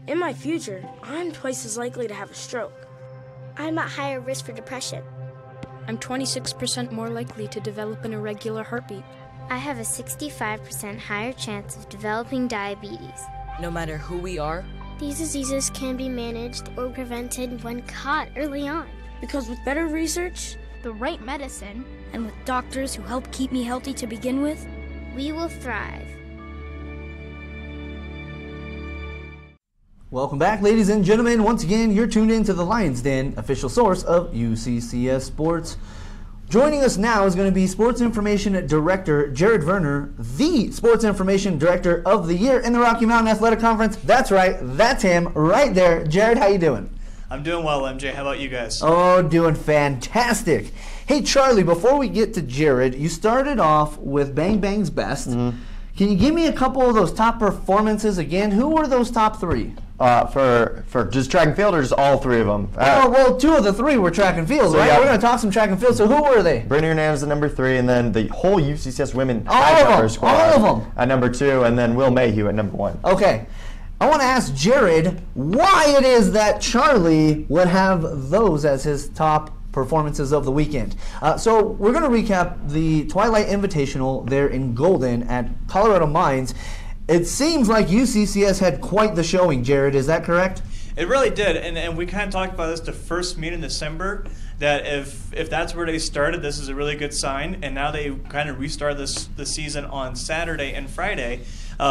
In my future, I'm twice as likely to have a stroke. I'm at higher risk for depression. I'm 26% more likely to develop an irregular heartbeat. I have a 65% higher chance of developing diabetes. No matter who we are, these diseases can be managed or prevented when caught early on. Because with better research, the right medicine, and with doctors who help keep me healthy to begin with, we will thrive. Welcome back, ladies and gentlemen. Once again, you're tuned in to the Lions Den, official source of UCCS Sports. Joining us now is going to be Sports Information Director Jared Verner, the Sports Information Director of the Year in the Rocky Mountain Athletic Conference. That's right, that's him right there. Jared, how you doing? I'm doing well, MJ. How about you guys? Oh, doing fantastic. Hey, Charlie, before we get to Jared, you started off with Bang Bang's Best. Mm-hmm. Can you give me a couple of those top performances again? Who were those top three? For just track and field or just all three of them? Well, two of the three were track and field, right? We're going to talk some track and field. So who were they? Brittany Hernandez at number 3, and then the whole UCCS women high jumper squad all of them at number 2, and then Will Mayhew at number 1. Okay. I want to ask Jared why it is that Charlie would have those as his top performances of the weekend. So we're going to recap the Twilight Invitational there in Golden at Colorado Mines. It seems like UCCS had quite the showing, Jared. Is that correct? It really did, and we kind of talked about this the first meet in December, that if that's where they started, this is a really good sign, and now they kind of restarted the season on Saturday and Friday.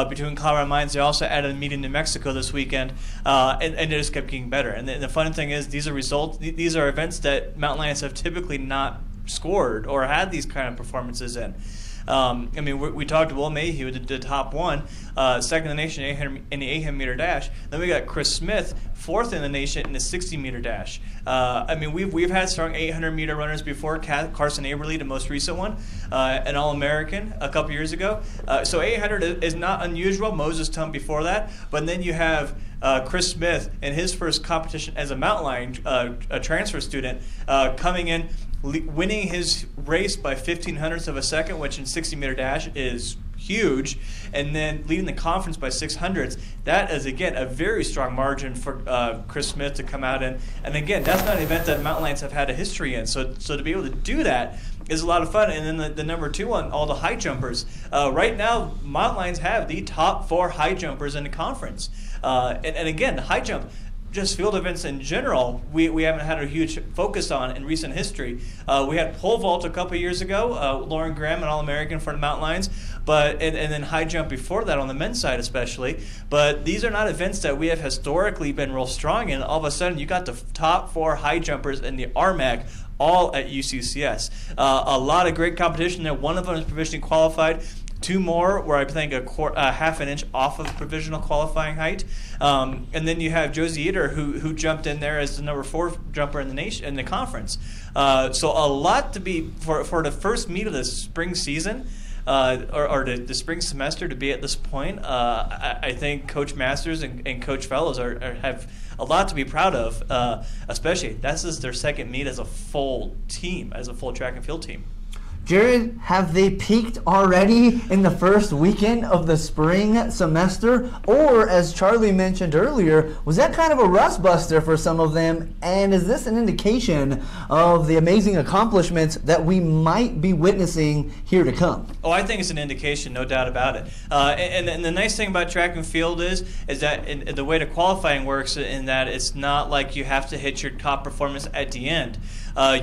Between Colorado Mines, they also added a meet in New Mexico this weekend, and it just kept getting better. And the fun thing is, these are events that Mountain Lions have typically not scored or had these kind of performances in. I mean, we talked to Will Mayhew, the top one, second in the nation in the 800-meter dash. Then we got Chris Smith, fourth in the nation in the 60-meter dash. I mean, we've had strong 800-meter runners before. Carson Aberle, the most recent one, an All-American a couple years ago. So 800 is not unusual. Moses Tum before that. But then you have Chris Smith in his first competition as a mountain lion, a transfer student, coming in, winning his race by 0.15 of a second, which in 60-meter dash is huge, and then leading the conference by 0.06. That is, again, a very strong margin for Chris Smith to come out in. And again, that's not an event that Mountain Lions have had a history in. So to be able to do that is a lot of fun. And then the number 2 one, all the high jumpers. Right now, Mountain Lions have the top 4 high jumpers in the conference. And again, the high jump, just field events in general, we haven't had a huge focus on in recent history. We had pole vault a couple years ago, Lauren Graham, an All-American for the Mountain Lions, and then high jump before that on the men's side especially. But these are not events that we have historically been real strong in. All of a sudden, you got the top 4 high jumpers in the RMAC all at UCCS. A lot of great competition there. One of them is provisionally qualified. 2 more where I think a half an inch off of provisional qualifying height, and then you have Josie Eater who jumped in there as the number 4 jumper in the nation in the conference. So a lot to be for the first meet of the spring season. Or the spring semester to be at this point. I think Coach Masters and Coach Fellows have a lot to be proud of, especially this is their second meet as a full team, as a full track and field team. Jared, have they peaked already in the first weekend of the spring semester? Or, as Charlie mentioned earlier, was that kind of a rust buster for some of them? And is this an indication of the amazing accomplishments that we might be witnessing here to come? Oh, I think it's an indication, no doubt about it. And the nice thing about track and field is that the way the qualifying works in that it's not like you have to hit your top performance at the end.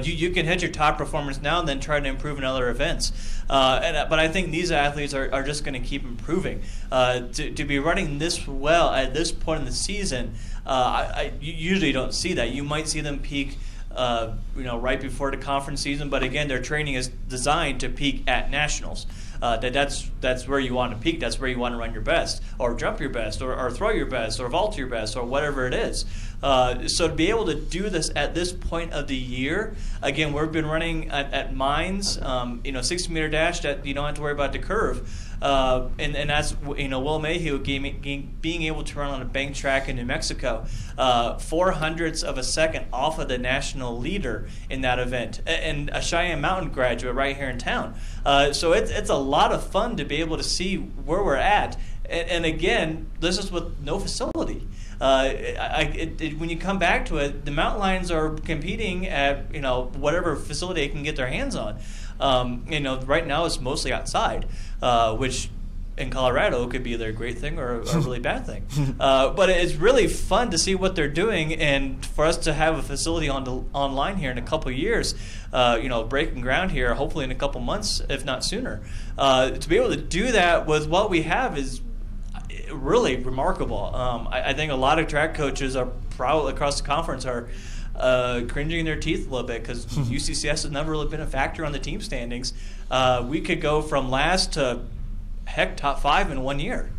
You can hit your top performance now and then try to improve in other events. But I think these athletes are just going to keep improving. To be running this well at this point in the season, you usually don't see that. You might see them peak right before the conference season, but again, their training is designed to peak at nationals. That's where you want to peak. That's where you want to run your best, or jump your best, or throw your best, or vault your best, or whatever it is. So to be able to do this at this point of the year, again, we've been running at Mines, 60-meter dash that you don't have to worry about the curve. And that's Will Mayhew being able to run on a bank track in New Mexico, 0.04 of a second off of the national leader in that event, and a Cheyenne Mountain graduate right here in town. So it's a lot of fun to be able to see where we're at. And again, this is with no facility. When you come back to it, the Mountain Lions are competing at whatever facility they can get their hands on. Right now it's mostly outside, which in Colorado could be either a great thing or a really bad thing. But it's really fun to see what they're doing, and for us to have a facility online here in a couple of years, breaking ground here, hopefully in a couple months, if not sooner. To be able to do that with what we have is really remarkable. I think a lot of track coaches are probably across the conference are cringing their teeth a little bit because UCCS has never really been a factor on the team standings. We could go from last to top 5 in 1 year.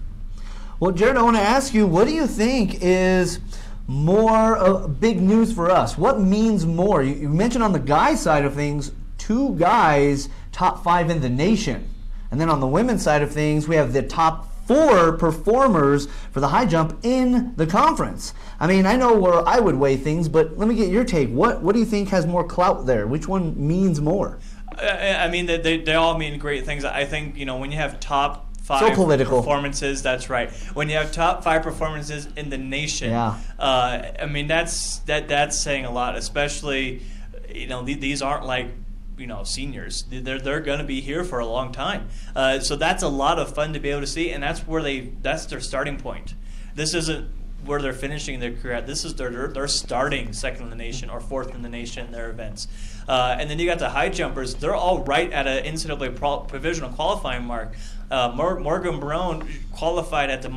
Well, Jared, I want to ask you, what do you think is more big news for us? What means more? You mentioned on the guys side of things, 2 guys top 5 in the nation. And then on the women's side of things, we have the top 4 performers for the high jump in the conference. I mean, I know where I would weigh things, but let me get your take. What do you think has more clout there? Which one means more? I mean, they all mean great things. I think, when you have top 5 so political performances, that's right. When you have top 5 performances in the nation, I mean, that's saying a lot, especially, these aren't like, seniors. They're going to be here for a long time. So that's a lot of fun to be able to see, and that's their starting point. This isn't where they're finishing their career at. This is they're starting second in the nation or fourth in the nation in their events. And then you got the high jumpers. They're all right at an NCAA provisional qualifying mark. Morgan Barone qualified at the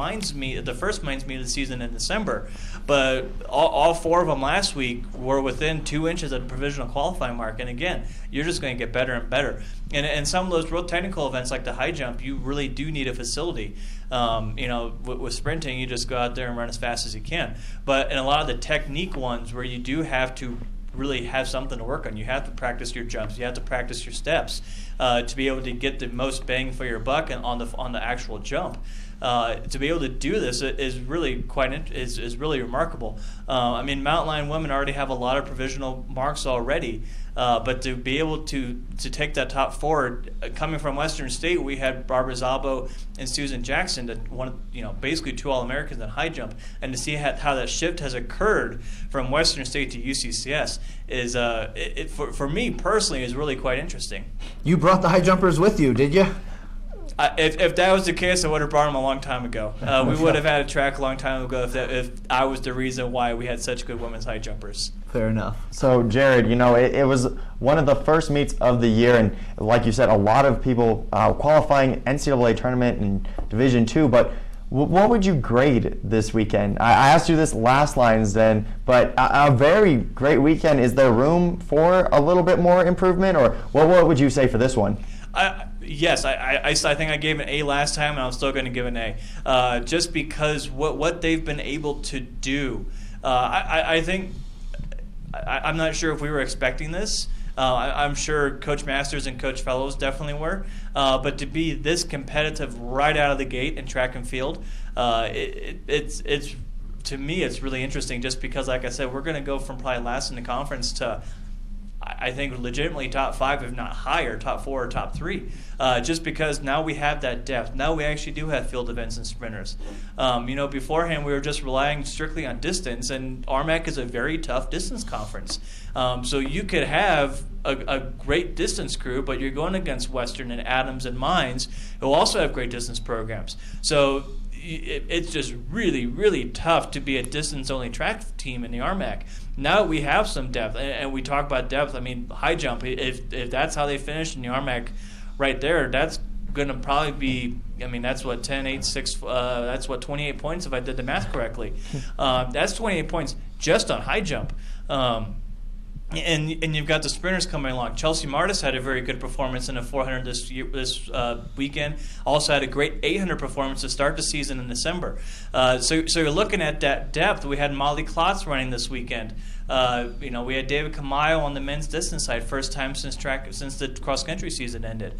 first Mines meet of the season in December, but all 4 of them last week were within 2 inches of the provisional qualifying mark. And again, you're just going to get better and better. And some of those real technical events like the high jump, you really do need a facility. With sprinting, you just go out there and run as fast as you can. But in a lot of the technique ones where you do have to really have something to work on, you have to practice your jumps, you have to practice your steps to be able to get the most bang for your buck on the actual jump. To be able to do this is really is really remarkable. I mean, Mountain Lion women already have a lot of provisional marks already, but to be able to take that top 4, coming from Western State, we had Barbara Zabo and Susan Jackson, basically 2 All-Americans in high jump, and to see how that shift has occurred from Western State to UCCS is for me personally is really quite interesting. You brought the high jumpers with you, did you? If that was the case, I would have brought them a long time ago. We would have had a track a long time ago if I was the reason why we had such good women's high jumpers. Fair enough. So, Jared, it was one of the first meets of the year, and like you said, a lot of people qualifying NCAA tournament and Division II, but what would you grade this weekend? I asked you this last Lions Den, but a very great weekend. Is there room for a little bit more improvement, or what would you say for this one? Yes, I think I gave an A last time, and I'm still going to give an A, just because what they've been able to do. I think I'm not sure if we were expecting this. I'm sure Coach Masters and Coach Fellows definitely were, but to be this competitive right out of the gate in track and field, it's to me it's really interesting. Just because, like I said, we're going to go from probably last in the conference to, I think, legitimately top 5, if not higher, top 4 or top 3, just because now we have that depth. Now we actually do have field events and sprinters. Beforehand we were just relying strictly on distance, and RMAC is a very tough distance conference. So you could have a great distance crew, but you're going against Western and Adams and Mines, who also have great distance programs. So it's just really, really tough to be a distance-only track team in the RMAC. Now we have some depth, and we talk about depth. I mean, high jump, if that's how they finish in the RMAC right there, that's going to probably be, that's what, 10, 8, 6, that's what, 28 points if I did the math correctly. That's 28 points just on high jump. And you've got the sprinters coming along. Chelsea Martis had a very good performance in a 400 this weekend. Also had a great 800 performance to start the season in December. So you're looking at that depth. We had Molly Klotz running this weekend. We had David Camayo on the men's distance side, first time since the cross country season ended.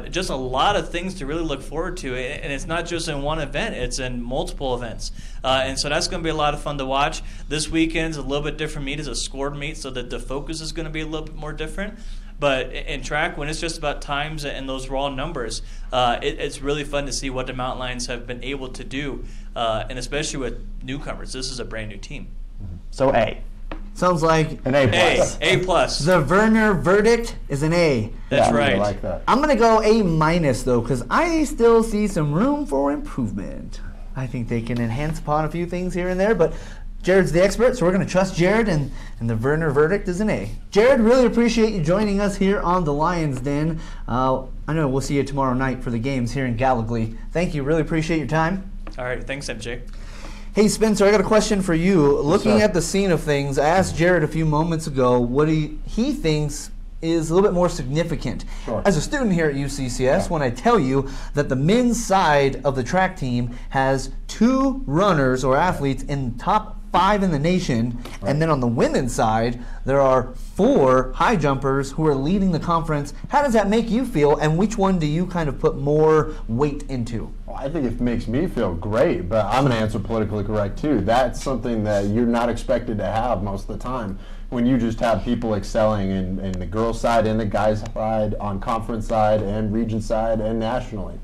Just a lot of things to really look forward to, and it's not just in one event; it's in multiple events. And so that's going to be a lot of fun to watch. This weekend's a little bit different meet; it's a scored meet, so that the focus is going to be a little bit more different. But in track, when it's just about times and those raw numbers, it's really fun to see what the Mountain Lions have been able to do, and especially with newcomers. This is a brand new team. So A. Sounds like An A plus. A plus. the Werner verdict is an A. That's Yeah, right. I like that. I'm gonna go A minus though, because I still see some room for improvement. I think they can enhance upon a few things here and there, but Jared's the expert, so we're gonna trust Jared, and the Werner verdict is an A. Jared, really appreciate you joining us here on the Lions Den. I know we'll see you tomorrow night for the games here in Gallogly. Thank you, really appreciate your time. All right, thanks, MJ. Hey Spencer, I got a question for you. Looking sir. at the scene of things, I asked Jared a few moments ago what he thinks is a little bit more significant. Sure. As a student here at UCCS, when I tell you that the men's side of the track team has 2 runners or athletes in top 5 in the nation, and then on the women's side, there are 4 high jumpers who are leading the conference. How does that make you feel, and which one do you kind of put more weight into? Well, I think it makes me feel great, but I'm going to answer politically correct too. That's something that you're not expected to have most of the time when you just have people excelling in the girls' side and the guys' side, on conference side and region side and nationally.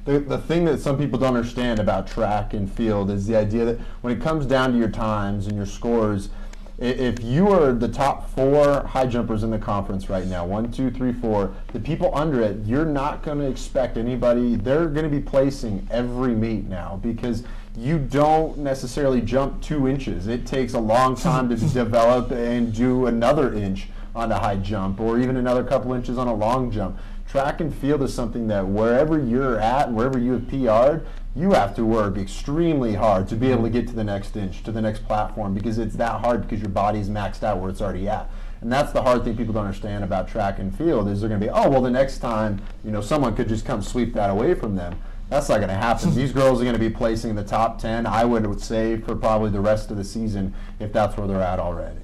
The thing that some people don't understand about track and field is the idea that when it comes down to your times and your scores, if you are the top 4 high jumpers in the conference right now, 1, 2, 3, 4, the people under it, you're not going to expect anybody, they're going to be placing every meet now because you don't necessarily jump 2 inches. It takes a long time to develop and do another inch on a high jump or even another couple inches on a long jump. Track and field is something that wherever you're at and wherever you have PR'd, you have to work extremely hard to be able to get to the next inch, to the next platform, because it's that hard because your body's maxed out where it's already at. And that's the hard thing people don't understand about track and field is they're going to be, oh, well, the next time, someone could just come sweep that away from them. That's not going to happen. These girls are going to be placing in the top 10, I would say, for probably the rest of the season if that's where they're at already.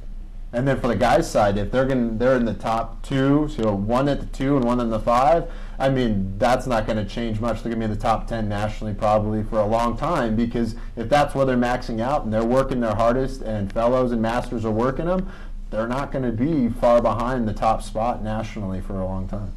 And then for the guys' side, if they're in the top 2, so 1 at the 2 and 1 in the 5, I mean, that's not going to change much. They're going to be in the top 10 nationally probably for a long time because if that's where they're maxing out and they're working their hardest and fellows and masters are working them, they're not going to be far behind the top spot nationally for a long time.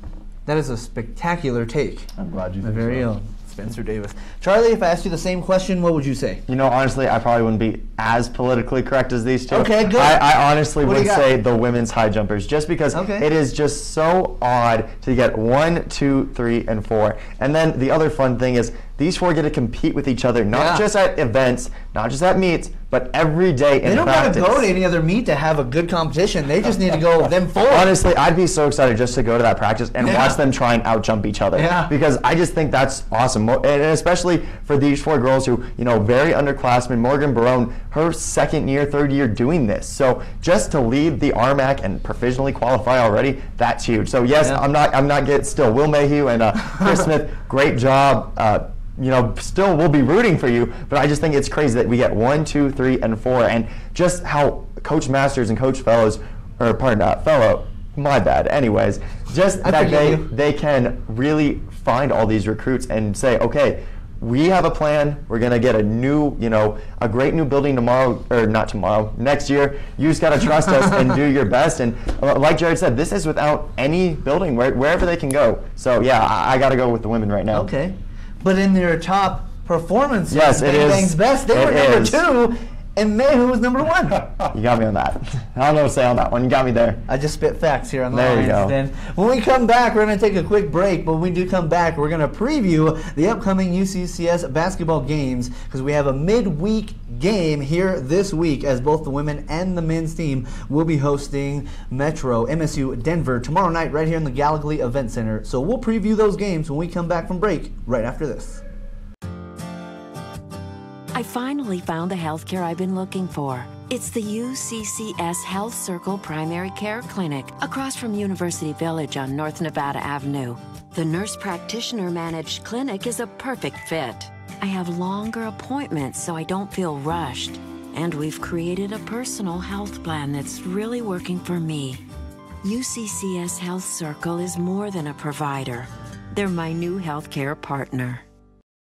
That is a spectacular take. I'm glad you My think very so. own Spencer Davis. Charlie, if I asked you the same question, what would you say? Honestly, I probably wouldn't be as politically correct as these two. Okay, good. I honestly What do would you got? say the women's high jumpers, just because Okay. it is just so odd to get 1, 2, 3, and 4. And then the other fun thing is these 4 get to compete with each other, not Yeah. just at events, not just at meets, but every day in They don't practice. got to go to any other meet to have a good competition. They just need to go them 4. Honestly, I'd be so excited just to go to that practice and Yeah. watch them try and out-jump each other. Yeah. Because I just think that's awesome. And especially for these 4 girls who, very underclassmen. Morgan Barone, her 2nd year, 3rd year doing this. So just to lead the RMAC and provisionally qualify already, that's huge. So yes, Yeah. I'm not getting still. Will Mayhew and Chris Smith, great job. Still we'll be rooting for you, but I just think it's crazy that we get 1, 2, 3, and 4, and just how Coach Masters and Coach Fellows, Fellow, my bad. Anyways, just I that forgive you. they can really find all these recruits and say, okay, we have a plan. We're gonna get a great new building tomorrow, or not tomorrow, next year. You just gotta trust us and do your best. And like Jared said, this is without any building, wherever they can go. So yeah, I gotta go with the women right now. Okay. But in their top performance, Yes, it Bang is. Bang's best, they were It number is. 2, and Mayhew was number 1. You got me on that. I don't know what to say on that one. You got me there. I just spit facts here on the There you Lions go. Den. When we come back, we're going to take a quick break, but when we do come back, we're going to preview the upcoming UCCS basketball games because we have a midweek game here this week as both the women and the men's team will be hosting Metro MSU Denver tomorrow night right here in the Gallogly Event Center. So we'll preview those games when we come back from break right after this. I finally found the healthcare I've been looking for. It's the UCCS Health Circle Primary Care Clinic across from University Village on North Nevada Avenue. The nurse practitioner managed clinic is a perfect fit. I have longer appointments so I don't feel rushed. And we've created a personal health plan that's really working for me. UCCS Health Circle is more than a provider. They're my new healthcare partner.